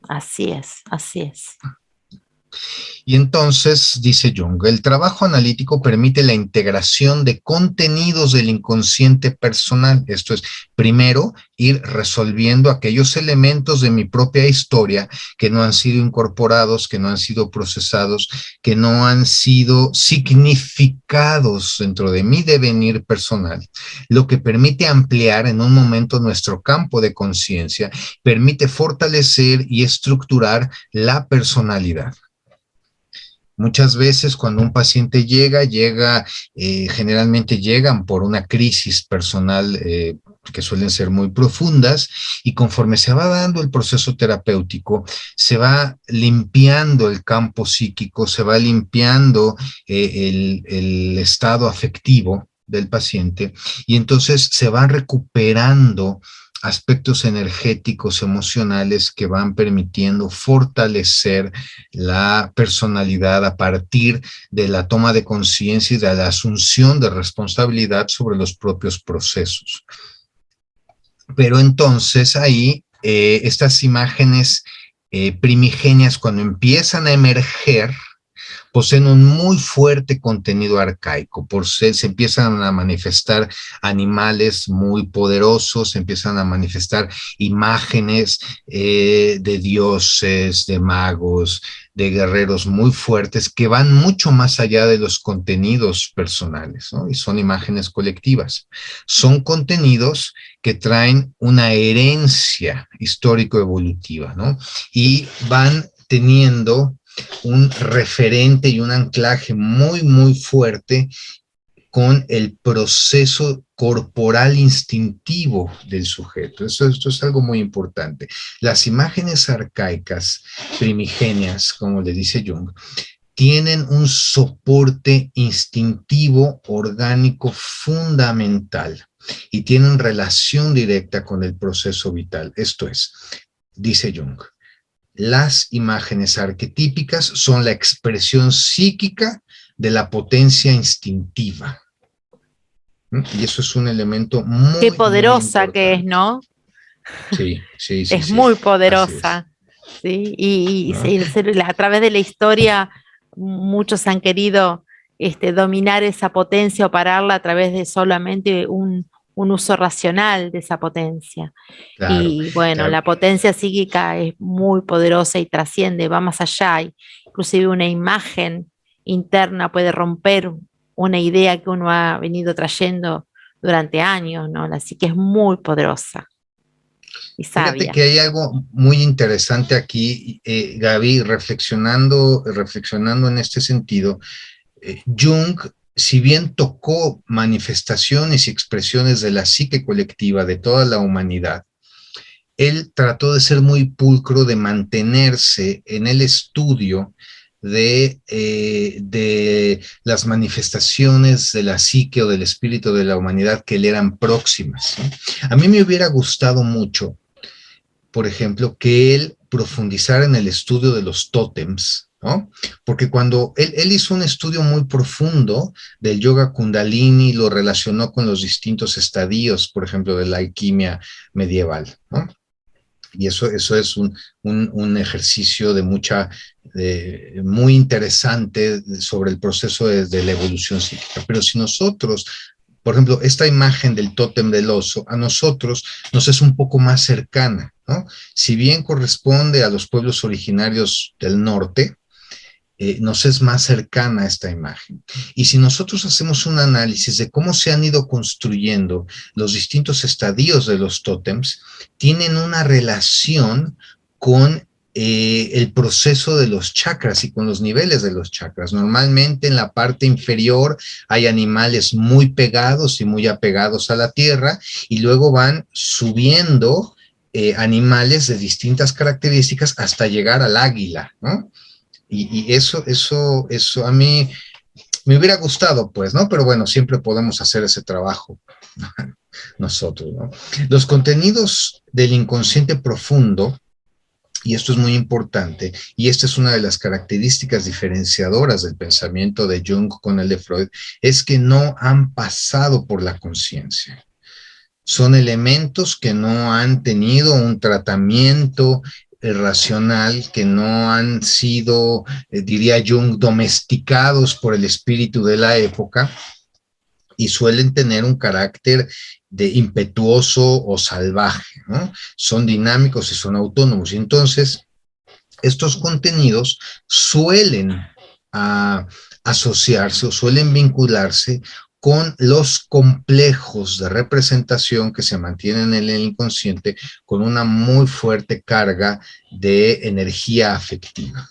así es, así es. Y entonces, dice Jung, el trabajo analítico permite la integración de contenidos del inconsciente personal. Esto es, primero, ir resolviendo aquellos elementos de mi propia historia que no han sido incorporados, que no han sido procesados, que no han sido significados dentro de mi devenir personal, lo que permite ampliar en un momento nuestro campo de conciencia, permite fortalecer y estructurar la personalidad. Muchas veces cuando un paciente generalmente llegan por una crisis personal que suelen ser muy profundas, y conforme se va dando el proceso terapéutico, se va limpiando el campo psíquico, se va limpiando el estado afectivo del paciente, y entonces se van recuperando aspectos energéticos, emocionales, que van permitiendo fortalecer la personalidad a partir de la toma de conciencia y de la asunción de responsabilidad sobre los propios procesos. Pero entonces ahí estas imágenes primigenias, cuando empiezan a emerger, poseen un muy fuerte contenido arcaico. Se empiezan a manifestar animales muy poderosos, se empiezan a manifestar imágenes de dioses, de magos, de guerreros muy fuertes, que van mucho más allá de los contenidos personales, ¿no? Y son imágenes colectivas. Son contenidos que traen una herencia histórico-evolutiva, ¿no? Y van teniendo un referente y un anclaje muy, muy fuerte con el proceso corporal instintivo del sujeto. Esto es algo muy importante. Las imágenes arcaicas, primigenias, como le dice Jung, tienen un soporte instintivo orgánico fundamental y tienen relación directa con el proceso vital. Esto es, dice Jung, las imágenes arquetípicas son la expresión psíquica de la potencia instintiva. Y eso es un elemento Qué muy, muy poderosa que es, importante. ¿no? Sí, sí, sí, Es sí. muy Así es. poderosa, ¿sí? Y ¿No? a través de la historia muchos han querido dominar esa potencia o pararla a través de solamente un uso racional de esa potencia. Claro, Y bueno, claro. la potencia psíquica es muy poderosa y trasciende, va más allá. Inclusive una imagen interna puede romper una idea que uno ha venido trayendo durante años, ¿no? Así que es muy poderosa y Fíjate sabia. que hay algo muy interesante aquí, Gaby, reflexionando en este sentido. Jung, si bien tocó manifestaciones y expresiones de la psique colectiva de toda la humanidad, él trató de ser muy pulcro, de mantenerse en el estudio de las manifestaciones de la psique o del espíritu de la humanidad que le eran próximas, ¿no? A mí me hubiera gustado mucho, por ejemplo, que él profundizara en el estudio de los tótems, ¿no? Porque cuando él hizo un estudio muy profundo del yoga kundalini, lo relacionó con los distintos estadios, por ejemplo, de la alquimia medieval, ¿no? Y eso es un ejercicio muy interesante sobre el proceso de la evolución psíquica. Pero si nosotros, por ejemplo, esta imagen del tótem del oso, a nosotros nos es un poco más cercana, ¿no? Si bien corresponde a los pueblos originarios del norte, nos es más cercana esta imagen. Y si nosotros hacemos un análisis de cómo se han ido construyendo los distintos estadios de los tótems, tienen una relación con el proceso de los chakras y con los niveles de los chakras. Normalmente en la parte inferior hay animales muy pegados y muy apegados a la tierra, y luego van subiendo animales de distintas características hasta llegar al águila, ¿no? Y eso a mí me hubiera gustado, pues, ¿no? Pero bueno, siempre podemos hacer ese trabajo nosotros, ¿no? Los contenidos del inconsciente profundo, y esto es muy importante, y esta es una de las características diferenciadoras del pensamiento de Jung con el de Freud, es que no han pasado por la conciencia. Son elementos que no han tenido un tratamiento racional, que no han sido, diría Jung, domesticados por el espíritu de la época, y suelen tener un carácter de impetuoso o salvaje, ¿no? Son dinámicos y son autónomos. Y entonces, estos contenidos suelen asociarse o suelen vincularse con los complejos de representación que se mantienen en el inconsciente con una muy fuerte carga de energía afectiva.